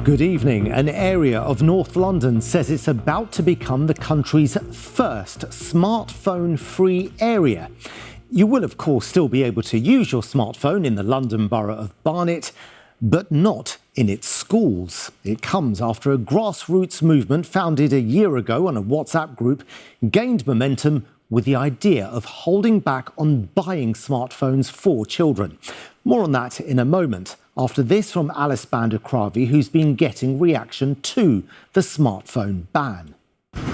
Good evening. An area of North London says it's about to become the country's first smartphone-free area. You will, of course, still be able to use your smartphone in the London borough of Barnet, but not in its schools. It comes after a grassroots movement founded a year ago on a WhatsApp group gained momentum with the idea of holding back on buying smartphones for children. More on that in a moment. After this from Alice Bandakravi, who's been getting reaction to the smartphone ban.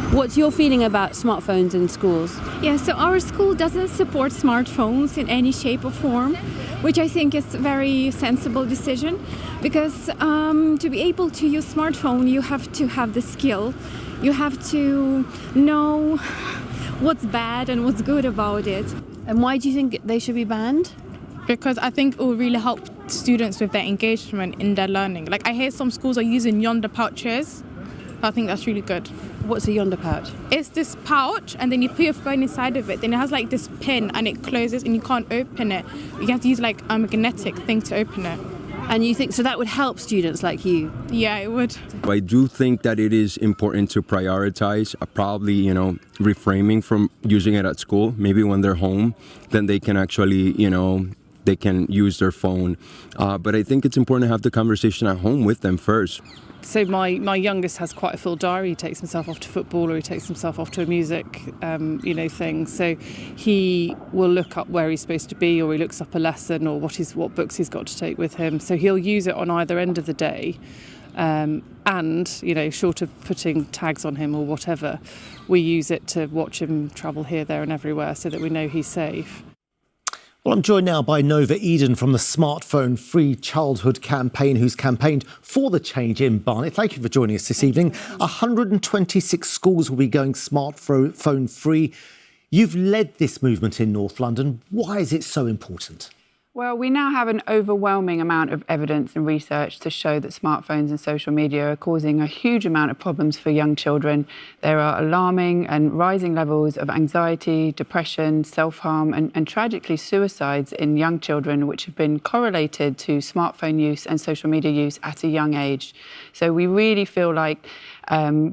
What's your feeling about smartphones in schools? Yeah, so our school doesn't support smartphones in any shape or form, which I think is a very sensible decision, because to be able to use smartphone, you have to have the skill. You have to know what's bad and what's good about it. And why do you think they should be banned? Because I think it will really help students with their engagement in their learning. Like, I hear some schools are using Yonder pouches. I think that's really good. What's a Yonder pouch? It's this pouch, and then you put your phone inside of it. Then it has like this pin, and it closes, and you can't open it. You have to use like a magnetic thing to open it. And you think so that would help students like you? Yeah, it would. I do think that it is important to prioritize, probably, reframing from using it at school. Maybe when they're home, then they can actually, they can use their phone. But I think it's important to have the conversation at home with them first. So my youngest has quite a full diary. He takes himself off to football, or he takes himself off to a music, thing. So he will look up where he's supposed to be, or he looks up a lesson, or what books he's got to take with him. So he'll use it on either end of the day. And, short of putting tags on him or whatever, we use it to watch him travel here, there and everywhere so that we know he's safe. Well, I'm joined now by Nova Eden from the Smartphone Free Childhood campaign, who's campaigned for the change in Barnet. Thank you for joining us this evening. 126 schools will be going smartphone free. You've led this movement in North London. Why is it so important? Well, we now have an overwhelming amount of evidence and research to show that smartphones and social media are causing a huge amount of problems for young children. There are alarming and rising levels of anxiety, depression, self-harm and tragically suicides in young children, which have been correlated to smartphone use and social media use at a young age. So we really feel like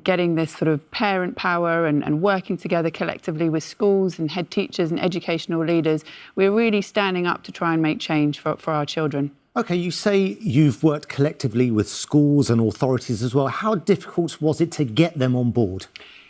getting this sort of parent power and working together collectively with schools and head teachers and educational leaders, we're really standing up to try and make change for our children. OK, you say you've worked collectively with schools and authorities as well. How difficult was it to get them on board?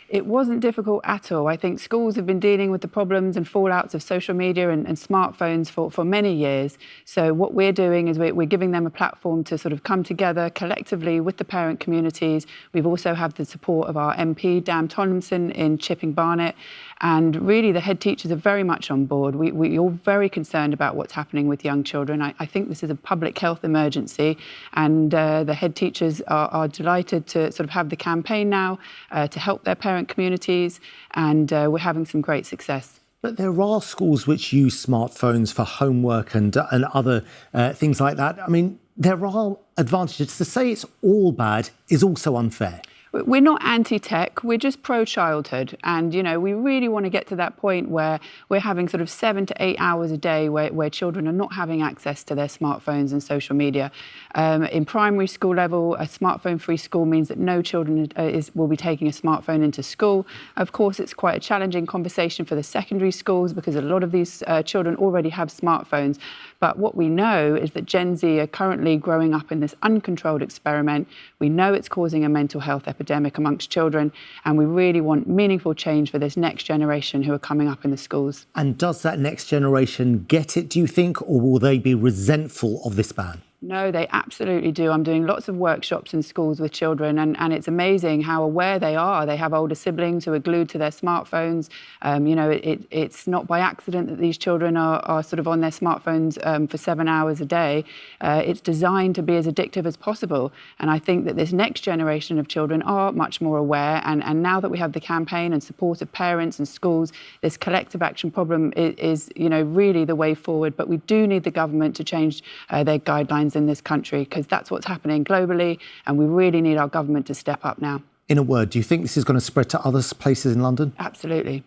It wasn't difficult at all. I think schools have been dealing with the problems and fallouts of social media and smartphones for many years. So what we're doing is we're giving them a platform to sort of come together collectively with the parent communities. We've also had the support of our MP, Dan Tomlinson, in Chipping Barnet. And really, the head teachers are very much on board. We're all very concerned about what's happening with young children. I think this is a public health emergency, and the head teachers are delighted to sort of have the campaign now to help their parent communities, and we're having some great success. But there are schools which use smartphones for homework and other things like that. I mean, there are advantages. To say it's all bad is also unfair. We're not anti-tech, we're just pro-childhood. And, we really want to get to that point where we're having sort of 7 to 8 hours a day where children are not having access to their smartphones and social media. In primary school level, a smartphone-free school means that no children will be taking a smartphone into school. Of course, it's quite a challenging conversation for the secondary schools because a lot of these children already have smartphones. But what we know is that Gen Z are currently growing up in this uncontrolled experiment. We know it's causing a mental health epidemic amongst children, and we really want meaningful change for this next generation who are coming up in the schools. And does that next generation get it, do you think, or will they be resentful of this ban? No, they absolutely do. I'm doing lots of workshops in schools with children, and it's amazing how aware they are. They have older siblings who are glued to their smartphones. It's not by accident that these children are sort of on their smartphones for 7 hours a day. It's designed to be as addictive as possible. And I think that this next generation of children are much more aware. And now that we have the campaign and support of parents and schools, this collective action problem is really the way forward. But we do need the government to change their guidelines in this country, because that's what's happening globally, and we really need our government to step up now. In a word, do you think this is going to spread to other places in London? Absolutely.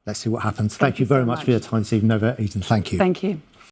Let's see what happens. Thank you very much for your time, Stephen. Nova Eden. Thank you. Thank you.